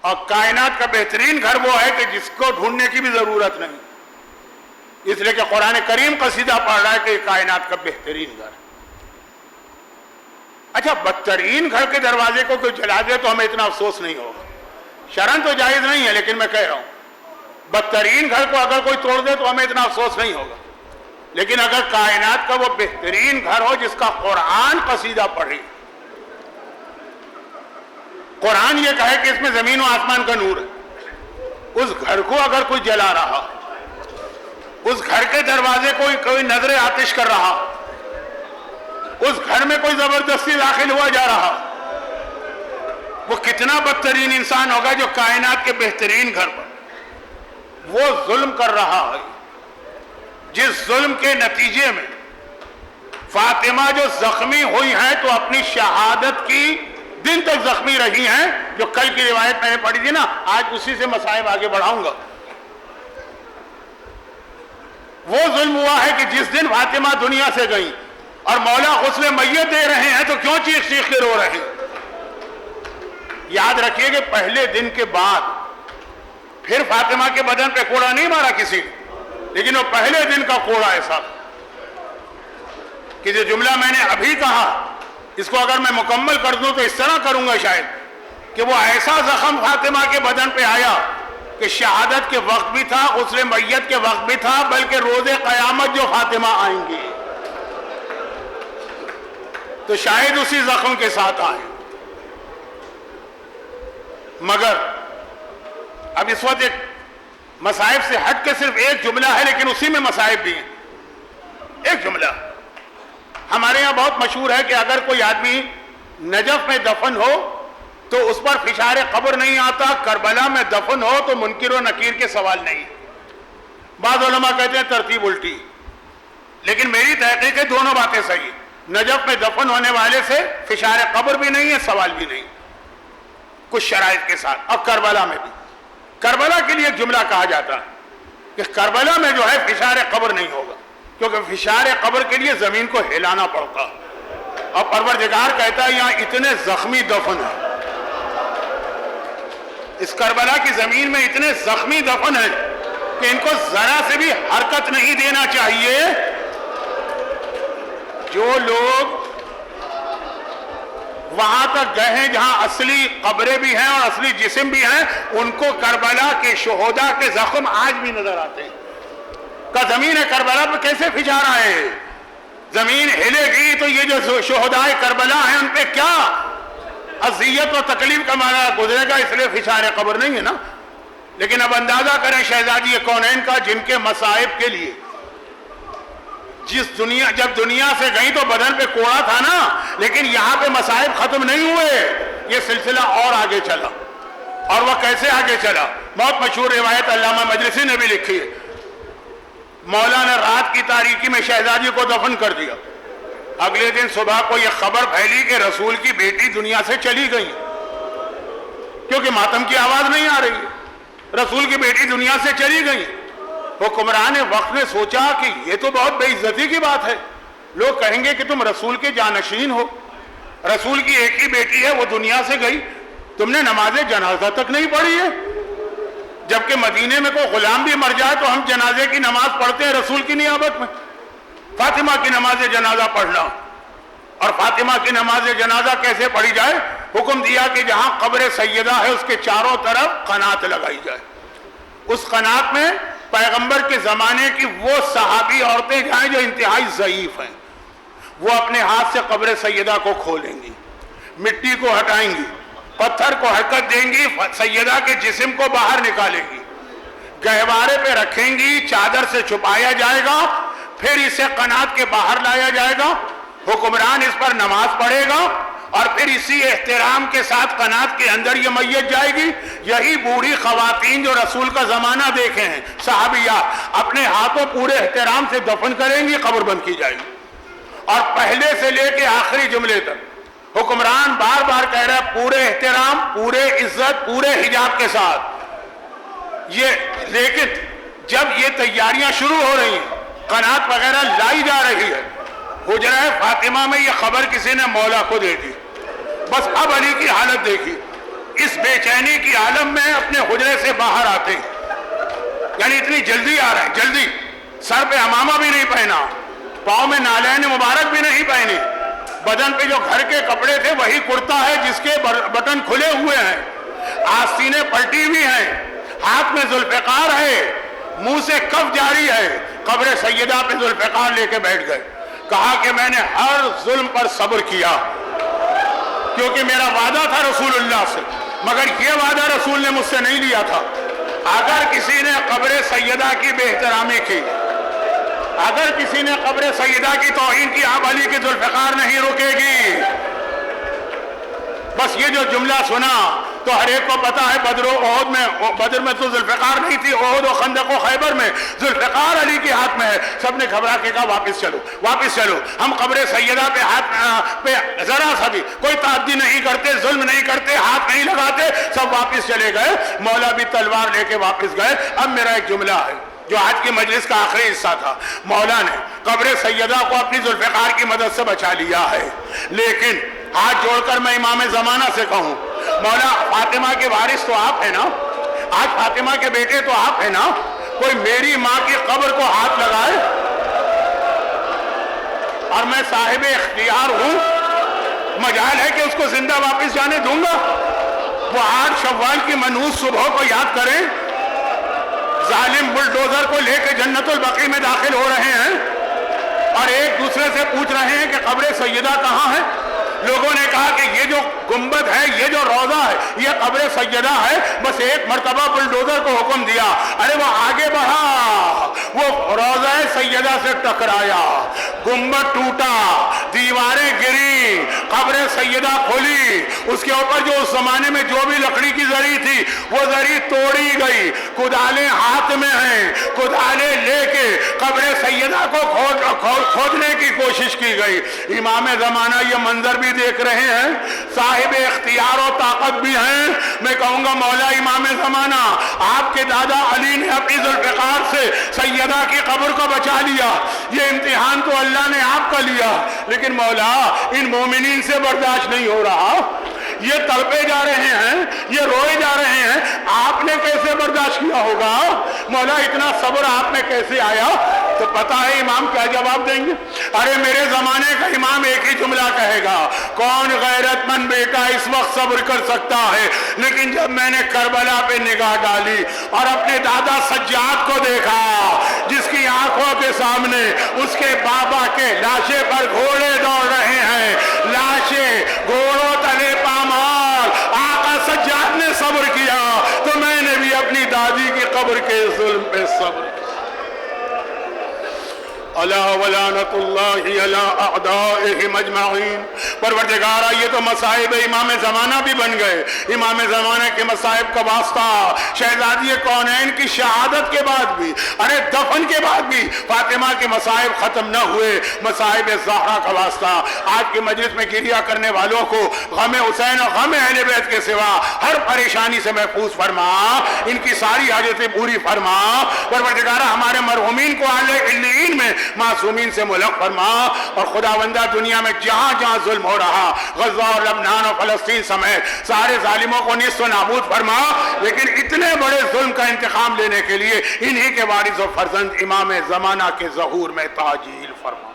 اور کائنات کا بہترین گھر وہ ہے کہ جس کو ڈھونڈنے کی بھی ضرورت نہیں، اس لیے کہ قرآن کریم قصیدہ پڑھ رہا ہے کہ یہ کائنات کا بہترین گھر۔ اچھا، بدترین گھر کے دروازے کو کوئی جلا دے تو ہمیں اتنا افسوس نہیں ہوگا، شرعاً تو جائز نہیں ہے، لیکن میں کہہ رہا ہوں بدترین گھر کو اگر کوئی توڑ دے تو ہمیں اتنا افسوس نہیں ہوگا، لیکن اگر کائنات کا وہ بہترین گھر ہو جس کا قرآن قصیدہ پڑھے، قرآن یہ کہے کہ اس میں زمین و آسمان کا نور ہے، اس گھر کو اگر کوئی جلا رہا، اس گھر کے دروازے کو کوئی نظر آتش کر رہا، اس گھر میں کوئی زبردستی داخل ہوا جا رہا، وہ کتنا بدترین انسان ہوگا جو کائنات کے بہترین گھر پر وہ ظلم کر رہا ہے، جس ظلم کے نتیجے میں فاطمہ جو زخمی ہوئی ہیں تو اپنی شہادت کی دن تک زخمی رہی ہیں، جو کل کی روایت میں نے پڑھی تھی نا، آج اسی سے مصائب آگے بڑھاؤں گا۔ وہ ظلم ہوا ہے کہ جس دن فاطمہ دنیا سے گئی اور مولا غسل میت دے رہے ہیں تو کیوں چیخ چیخ کے رو رہے ہیں؟ یاد رکھیے کہ پہلے دن کے بعد پھر فاطمہ کے بدن پہ کوڑا نہیں مارا کسی نے، لیکن وہ پہلے دن کا کوڑا ایسا کہ جو جملہ میں نے ابھی کہا اس کو اگر میں مکمل کر دوں تو اس طرح کروں گا شاید کہ وہ ایسا زخم فاطمہ کے بدن پہ آیا کہ شہادت کے وقت بھی تھا، غسل میت کے وقت بھی تھا، بلکہ روز قیامت جو فاطمہ آئیں گی تو شاید اسی زخم کے ساتھ آئیں۔ مگر اب اس وقت ایک مصائب سے ہٹ کے صرف ایک جملہ ہے، لیکن اسی میں مصائب بھی ہیں۔ ایک جملہ ہمارے یہاں بہت مشہور ہے کہ اگر کوئی آدمی نجف میں دفن ہو تو اس پر فشار قبر نہیں آتا، کربلا میں دفن ہو تو منکر و نکیر کے سوال نہیں۔ بعض علماء کہتے ہیں ترتیب الٹی، لیکن میری تحقیق ہے دونوں باتیں صحیح۔ نجف میں دفن ہونے والے سے فشار قبر بھی نہیں ہے، سوال بھی نہیں، کچھ شرائط کے ساتھ۔ اب کربلا میں بھی، کربلا کے لیے ایک جملہ کہا جاتا ہے کہ کربلا میں جو ہے فشار قبر نہیں ہوگا، کیونکہ فشار قبر کے لیے زمین کو ہلانا پڑتا، اور پروردگار کہتا ہے یہاں اتنے زخمی دفن ہیں، اس کربلا کی زمین میں اتنے زخمی دفن ہیں کہ ان کو ذرا سے بھی حرکت نہیں دینا چاہیے۔ جو لوگ وہاں تک گئے ہیں جہاں اصلی قبریں بھی ہیں اور اصلی جسم بھی ہیں، ان کو کربلا کے شہداء کے زخم آج بھی نظر آتے ہیں۔ کہ زمین کربلا پہ کیسے فشار آئے؟ زمین ہلے گی تو یہ جو شہداء کربلا ہیں ان پہ کیا اذیت و تکلیف کا معنی گزرے گا، اس لیے فشار قبر نہیں ہے نا۔ لیکن اب اندازہ کریں شہزادی کونین کا، جن کے مصائب کے لیے جب دنیا سے گئی تو بدن پہ کوڑا تھا نا، لیکن یہاں پہ مصائب ختم نہیں ہوئے، یہ سلسلہ اور آگے چلا۔ اور وہ کیسے آگے چلا؟ بہت مشہور روایت علامہ مجلسی نے بھی لکھی ہے۔ مولا نے رات کی تاریکی میں شہزادی کو دفن کر دیا، اگلے دن صبح کو یہ خبر پھیلی کہ رسول کی بیٹی دنیا سے چلی گئی، کیونکہ ماتم کی آواز نہیں آ رہی ہے، رسول کی بیٹی دنیا سے چلی گئی۔ حکمران وقت نے سوچا کہ یہ تو بہت بے عزتی کی بات ہے، لوگ کہیں گے کہ تم رسول کے جانشین ہو، رسول کی ایک ہی بیٹی ہے وہ دنیا سے گئی، تم نے نماز جنازہ تک نہیں پڑھی ہے، جبکہ مدینے میں کوئی غلام بھی مر جائے تو ہم جنازے کی نماز پڑھتے ہیں رسول کی نیابت میں۔ فاطمہ کی نماز جنازہ پڑھنا، اور فاطمہ کی نماز جنازہ کیسے پڑھی جائے؟ حکم دیا کہ جہاں قبر سیدہ ہے اس کے چاروں طرف قنات لگائی جائے، اس قنات میں پیغمبر کے زمانے کی وہ صحابی عورتیں جائیں جو انتہائی ضعیف ہیں، وہ اپنے ہاتھ سے قبر سیدہ کو کھولیں گی، مٹی کو ہٹائیں گی، پتھر کو حرکت دیں گی، سیدہ کے جسم کو باہر نکالیں گی، گہوارے پہ رکھیں گی، چادر سے چھپایا جائے گا، پھر اسے قنات کے باہر لایا جائے گا، حکمران اس پر نماز پڑھے گا، اور پھر اسی احترام کے ساتھ قنات کے اندر یہ میت جائے گی۔ یہی بوڑھی خواتین جو رسول کا زمانہ دیکھے ہیں صحابیات، اپنے ہاتھوں پورے احترام سے دفن کریں گی، قبر بند کی جائے گی، اور پہلے سے لے کے آخری جملے تک حکمران بار بار کہہ رہا ہے پورے احترام، پورے عزت، پورے حجاب کے ساتھ یہ۔ لیکن جب یہ تیاریاں شروع ہو رہی ہیں، قنات وغیرہ لائی جا رہی ہے، حجرہ فاطمہ میں یہ خبر کسی نے مولا کو دے دی، بس اب علی کی حالت دیکھی، اس بے چینی کی عالم میں اپنے حجرے سے باہر آتے، یعنی اتنی جلدی آ رہے ہیں، جلدی، سر پہ امامہ بھی نہیں پہنا، پاؤں میں نالین مبارک بھی نہیں پہنے، بدن پہ جو گھر کے کپڑے تھے وہی کرتا ہے جس کے بٹن کھلے ہوئے ہیں، آستینیں پلٹی ہوئی ہیں، ہاتھ میں ذوالفقار ہے، منہ سے کف جاری ہے، قبر سیدہ پہ ذوالفقار لے کے بیٹھ گئے، کہا کہ میں نے ہر ظلم پر صبر کیا کیونکہ میرا وعدہ تھا رسول اللہ سے، مگر یہ وعدہ رسول نے مجھ سے نہیں لیا تھا، اگر کسی نے قبر سیدہ کی بے احترامی کی، اگر کسی نے قبر سیدہ کی توہین کی، آپ علی کی ذوالفقار نہیں رکے گی۔ بس یہ جو جملہ سنا تو ہر ایک کو پتا ہے بدر و احد میں، بدر میں تو ذوالفقار نہیں تھی، احد و خندق و خیبر میں ذوالفقار علی کے ہاتھ میں ہے۔ سب نے گھبرا کے کہا واپس چلو، واپس چلو، ہم قبر سیدہ پہ ہاتھ پہ ذرا سا بھی کوئی تعدی نہیں کرتے، ظلم نہیں کرتے، ہاتھ نہیں لگاتے، سب واپس چلے گئے۔ مولا بھی تلوار لے کے واپس گئے۔ اب میرا ایک جملہ ہے جو آج کی مجلس کا آخری حصہ تھا، مولا نے قبر سیدہ کو اپنی ذوالفقار کی مدد سے بچا لیا ہے، لیکن ہاتھ جوڑ کر میں امام زمانہ سے کہوں، مولا فاطمہ کے وارث تو آپ ہیں نا، آج فاطمہ کے بیٹے تو آپ ہیں نا، کوئی میری ماں کی قبر کو ہاتھ لگائے اور میں صاحب اختیار ہوں، مجال ہے کہ اس کو زندہ واپس جانے دوں گا؟ وہ 8 شوال کی منحوس صبح کو یاد کریں، ظالم بلڈوزر کو لے کے جنت البقیع میں داخل ہو رہے ہیں اور ایک دوسرے سے پوچھ رہے ہیں کہ قبر سیدہ کہاں ہے؟ لوگوں نے کہا کہ یہ جو گنبد ہے، یہ جو روضہ ہے، یہ قبر سیدہ ہے۔ بس ایک مرتبہ بلڈوزر کو حکم دیا، ارے وہ آگے بڑھا، وہ روضہ سیدہ سے ٹکرایا، گنبد ٹوٹا، دیواریں گری، قبر سیدہ کھلی، اس کے اوپر جو اس زمانے میں جو بھی لکڑی کی زری تھی وہ زری توڑی گئی، کدالیں ہاتھ میں ہیں، کدالیں لے کے قبر سیدہ کو کھودنے کی کوشش کی گئی۔ امام زمانہ یہ منظر بھی دیکھ رہے ہیں، صاحب اختیار و طاقت بھی ہیں۔ میں کہوں گا مولا امام زمانہ، آپ کے دادا علی نے اپنی ذوالفقار سے سیدہ کی قبر کو بچا لیا، یہ امتحان تو اللہ نے آپ کا لیا، لیکن مولا ان مومنین سے برداشت نہیں ہو رہا، یہ تڑپے جا رہے ہیں، یہ روئے جا رہے ہیں، آپ نے کیسے برداشت کیا ہوگا؟ مولا اتنا صبر آپ میں کیسے آیا؟ تو پتا ہے امام کیا جواب دیں گے؟ ارے میرے زمانے کا امام ایک ہی جملہ کہے گا، کون غیرت مند بیٹا اس وقت صبر کر سکتا ہے؟ لیکن جب میں نے کربلا پہ نگاہ ڈالی اور اپنے دادا سجاد کو دیکھا جس کی آنکھوں کے سامنے اس کے بابا کے لاشے پر گھوڑے دوڑ رہے ہیں، لاشیں گھوڑوں تلے پامال، آقا سجاد نے صبر کیا تو میں نے بھی اپنی دادی کی قبر کے ظلم پہ صبر کیا۔ الا ولعنۃ اللہ علی اعدائہم اجمعین۔ پروردگارا یہ تو مصائب امام زمانہ بھی بن گئے، امام زمانہ کے مصائب کا واسطہ شہزادی کونین کی شہادت کے بعد بھی، ارے دفن کے بعد بھی فاطمہ کے مصائب ختم نہ ہوئے، مصائب زہرا کا واسطہ آج کی مجلس میں گریہ کرنے والوں کو غم حسین اور غم اہل بیت کے سوا ہر پریشانی سے محفوظ فرما، ان کی ساری حاجتیں پوری فرما۔ پروردگارا ہمارے مرحومین کو اعلی علیین میں معصومین سے ملحق فرما، اور خداوندہ دنیا میں جہاں جہاں ظلم ہو رہا، غزہ اور لبنان اور فلسطین سمیت سارے ظالموں کو نیست و نابود فرما، لیکن اتنے بڑے ظلم کا انتقام لینے کے لیے انہی کے وارث و فرزند امام زمانہ کے ظہور میں تعجیل فرما۔